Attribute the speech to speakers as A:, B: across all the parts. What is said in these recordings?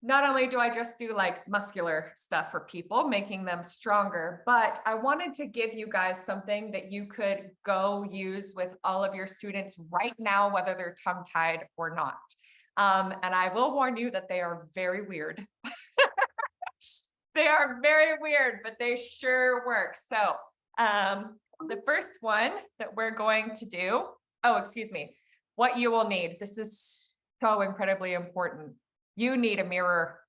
A: not only do I just do like muscular stuff for people, making them stronger, but I wanted to give you guys something that you could go use with all of your students right now, whether they're tongue-tied or not. And I will warn you that they are very weird. They are very weird, but they sure work. So the first one that we're going to do, oh, excuse me, what you will need. This is so incredibly important. You need a mirror.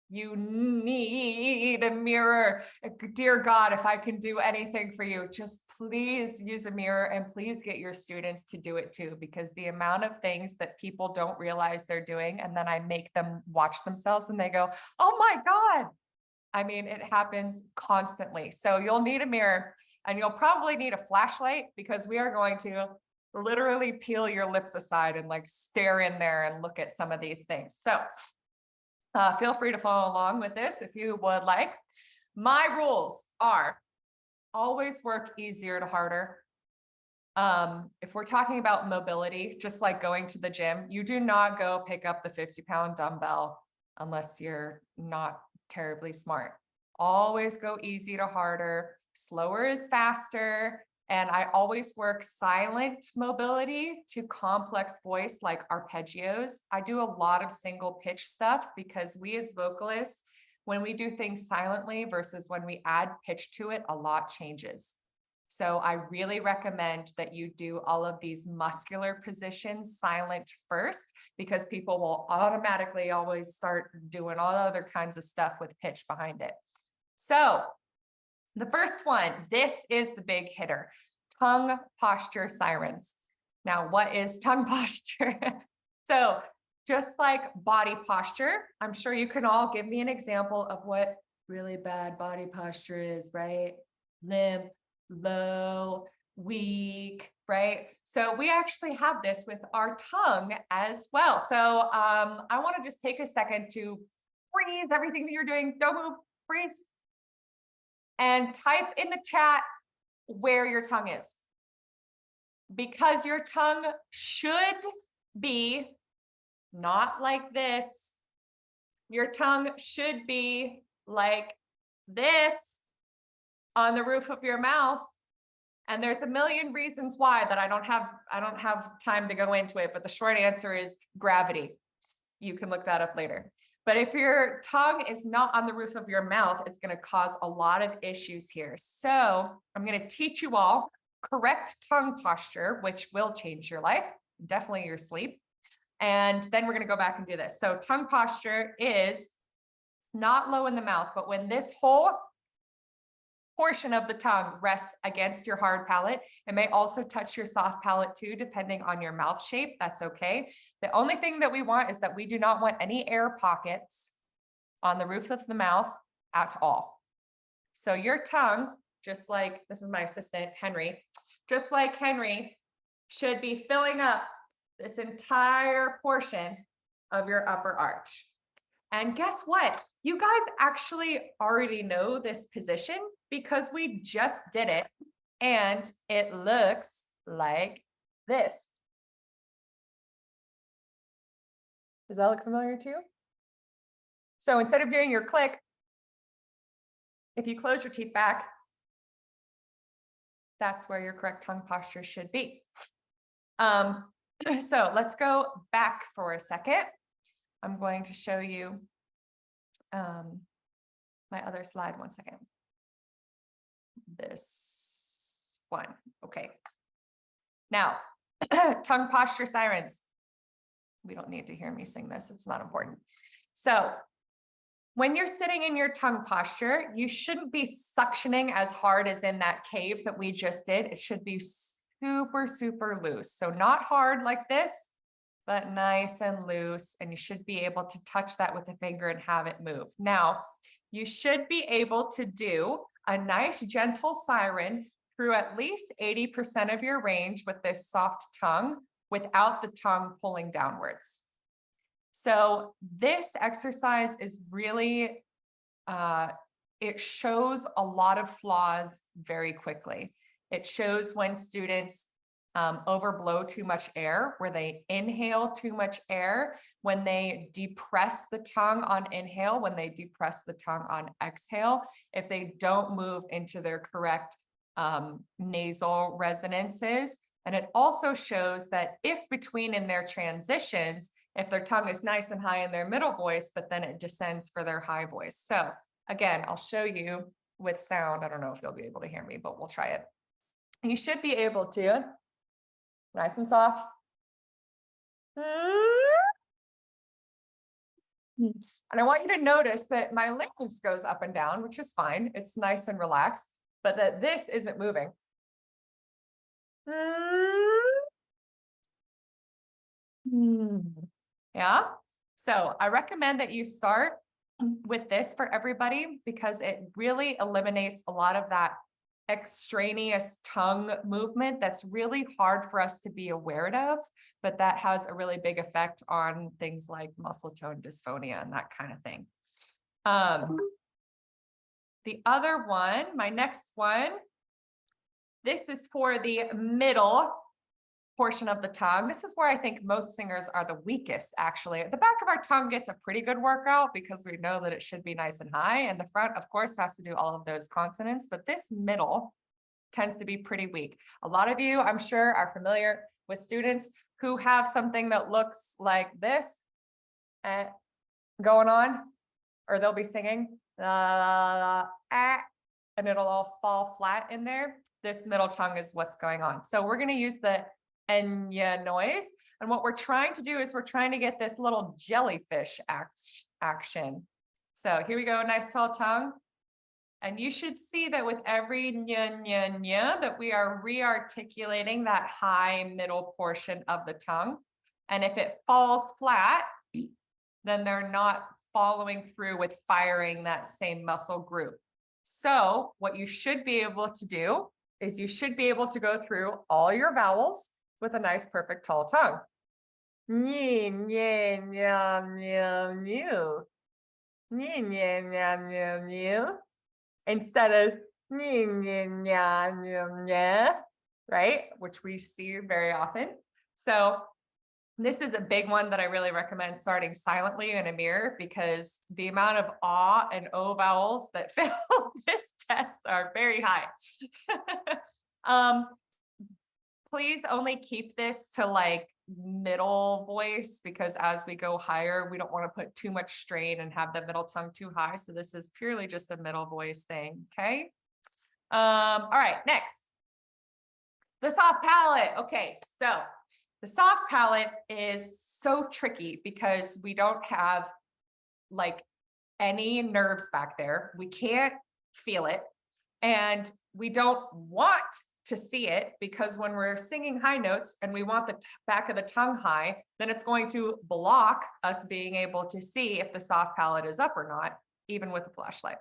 A: You need a mirror. Dear God, if I can do anything for you, just please use a mirror and please get your students to do it too, because the amount of things that people don't realize they're doing, and then I make them watch themselves and they go, oh my God. I mean, it happens constantly. So you'll need a mirror and you'll probably need a flashlight because we are going to literally peel your lips aside and like stare in there and look at some of these things. So feel free to follow along with this if you would like. My rules are always work easier to harder. If we're talking about mobility, just like going to the gym, you do not go pick up the 50-pound dumbbell unless you're not terribly smart. Always go easy to harder. Slower is faster. And I always work silent mobility to complex voice like arpeggios. I do a lot of single pitch stuff because we as vocalists, when we do things silently versus when we add pitch to it, a lot changes. So I really recommend that you do all of these muscular positions silent first, because people will automatically always start doing all other kinds of stuff with pitch behind it. So the first one, this is the big hitter, tongue posture sirens. Now, what is tongue posture? So just like body posture, I'm sure you can all give me an example of what really bad body posture is, right? Limp, low, weak, right? So we actually have this with our tongue as well. So I want to just take a second to freeze everything that you're doing. Don't move, freeze. And type in the chat where your tongue is. Because your tongue should be not like this. Your tongue should be like this on the roof of your mouth. And there's a million reasons why that I don't have time to go into it, but the short answer is gravity. You can look that up later. But if your tongue is not on the roof of your mouth, it's going to cause a lot of issues here. So I'm going to teach you all correct tongue posture, which will change your life, definitely your sleep. And then we're going to go back and do this. So tongue posture is not low in the mouth, but when this whole portion of the tongue rests against your hard palate. It may also touch your soft palate too, depending on your mouth shape. That's okay. The only thing that we want is that we do not want any air pockets on the roof of the mouth at all. So your tongue, just like, this is my assistant, Henry, just like Henry, should be filling up this entire portion of your upper arch. And guess what? You guys actually already know this position because we just did it and it looks like this. Does that look familiar to you? So instead of doing your click, if you close your teeth back, that's where your correct tongue posture should be. So let's go back for a second. I'm going to show you my other slide. One second. This one. Okay. Now, tongue posture sirens. We don't need to hear me sing this. It's not important. So when you're sitting in your tongue posture, you shouldn't be suctioning as hard as in that cave that we just did. It should be super, super loose. So not hard like this, but nice and loose. And you should be able to touch that with a finger and have it move. Now, you should be able to do a nice gentle siren through at least 80% of your range with this soft tongue without the tongue pulling downwards. So this exercise is really, it shows a lot of flaws very quickly. It shows when students overblow too much air, where they inhale too much air, when they depress the tongue on inhale, when they depress the tongue on exhale, if they don't move into their correct nasal resonances. And it also shows that if between in their transitions, if their tongue is nice and high in their middle voice, but then it descends for their high voice. So again, I'll show you with sound. I don't know if you'll be able to hear me, but we'll try it. You should be able to, nice and soft. And I want you to notice that my larynx goes up and down, which is fine. It's nice and relaxed, but that this isn't moving. Yeah. So I recommend that you start with this for everybody because it really eliminates a lot of that extraneous tongue movement that's really hard for us to be aware of, but that has a really big effect on things like muscle tone dysphonia and that kind of thing. The other one, my next one, this is for the middle portion of the tongue. This is where I think most singers are the weakest, actually. The back of our tongue gets a pretty good workout because we know that it should be nice and high. And the front, of course, has to do all of those consonants, but this middle tends to be pretty weak. A lot of you, I'm sure, are familiar with students who have something that looks like this going on, or they'll be singing, and it'll all fall flat in there. This middle tongue is what's going on. So we're going to use the enya noise. And what we're trying to do is we're trying to get this little jellyfish action. So here we go, nice tall tongue. And you should see that with every nya, nya, nya, that we are re-articulating that high middle portion of the tongue. And if it falls flat, then they're not following through with firing that same muscle group. So what you should be able to do is you should be able to go through all your vowels with a nice, perfect, tall tongue. Nye, nye, nya, nya, new. Nye, nye, nya, nya, new. Instead of nye, nye, nya, nya, nya, right? Which we see very often. So this is a big one that I really recommend starting silently in a mirror because the amount of ah and o vowels that fail this test are very high. Please only keep this to like middle voice because as we go higher, we don't want to put too much strain and have the middle tongue too high. So this is purely just a middle voice thing. Okay. All right, next. The soft palate. Okay, so the soft palate is so tricky because we don't have like any nerves back there. We can't feel it. And we don't want to see it because when we're singing high notes and we want the back of the tongue high, then it's going to block us being able to see if the soft palate is up or not, even with a flashlight.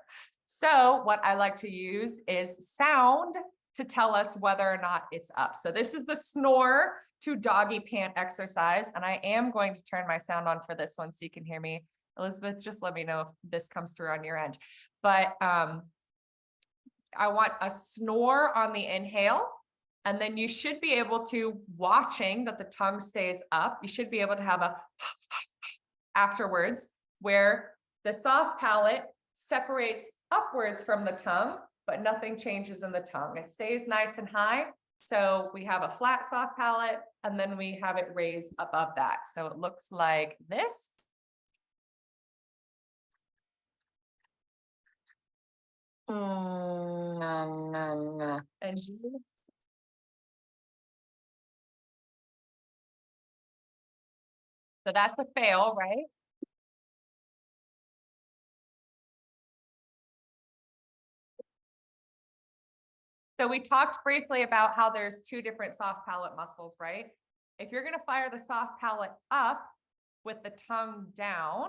A: So what I like to use is sound to tell us whether or not it's up. So this is the snore to doggy pant exercise. And I am going to turn my sound on for this one so you can hear me. Elizabeth, just let me know if this comes through on your end. But I want a snore on the inhale. And then you should be able to, watching that the tongue stays up, you should be able to have a afterwards where the soft palate separates upwards from the tongue, but nothing changes in the tongue. It stays nice and high. So we have a flat soft palate and then we have it raised above that. So it looks like this. And so that's a fail, right? So we talked briefly about how there's two different soft palate muscles, right? If you're going to fire the soft palate up with the tongue down,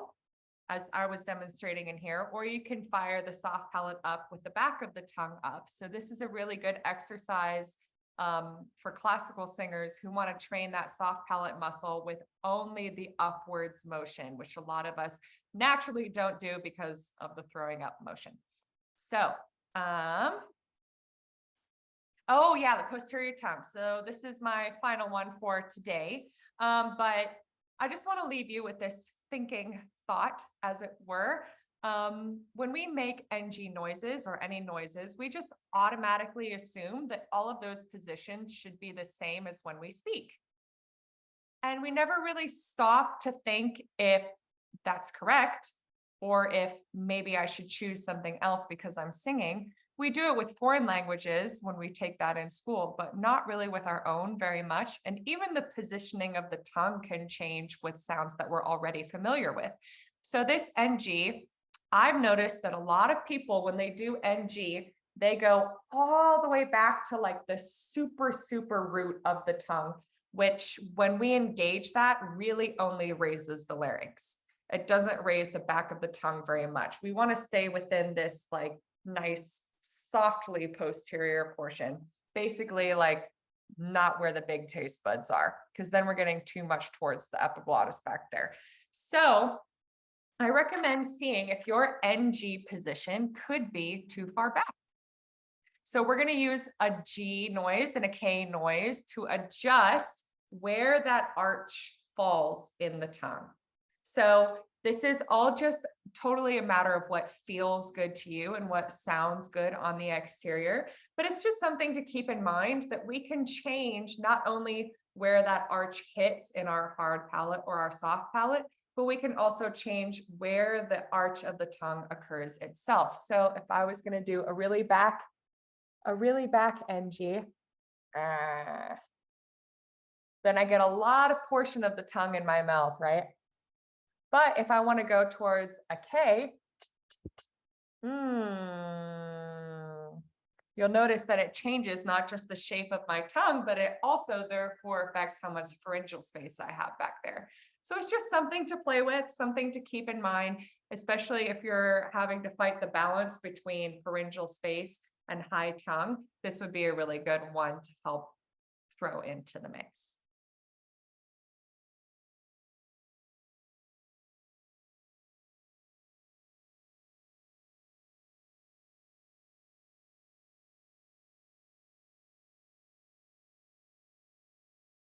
A: as I was demonstrating in here, or you can fire the soft palate up with the back of the tongue up. So this is a really good exercise for classical singers who want to train that soft palate muscle with only the upwards motion, which a lot of us naturally don't do because of the throwing up motion. So, Oh yeah, the posterior tongue. So this is my final one for today. But I just want to leave you with this thinking thought, as it were. When we make NG noises or any noises, we just automatically assume that all of those positions should be the same as when we speak. And we never really stop to think if that's correct, or if maybe I should choose something else because I'm singing. We do it with foreign languages when we take that in school, but not really with our own very much. And even the positioning of the tongue can change with sounds that we're already familiar with. So this NG, I've noticed that a lot of people, when they do NG, they go all the way back to like the super, super root of the tongue, which when we engage that really only raises the larynx. It doesn't raise the back of the tongue very much. We want to stay within this like nice, softly posterior portion, basically like not where the big taste buds are, because then we're getting too much towards the epiglottis back there. So I recommend seeing if your NG position could be too far back. So we're going to use a G noise and a K noise to adjust where that arch falls in the tongue. So this is all just totally a matter of what feels good to you and what sounds good on the exterior. But it's just something to keep in mind that we can change not only where that arch hits in our hard palate or our soft palate, but we can also change where the arch of the tongue occurs itself. So if I was going to do a really back NG, then I get a lot of portion of the tongue in my mouth, right? But if I want to go towards a K, you'll notice that it changes not just the shape of my tongue, but it also therefore affects how much pharyngeal space I have back there. So it's just something to play with, something to keep in mind, especially if you're having to fight the balance between pharyngeal space and high tongue. This would be a really good one to help throw into the mix.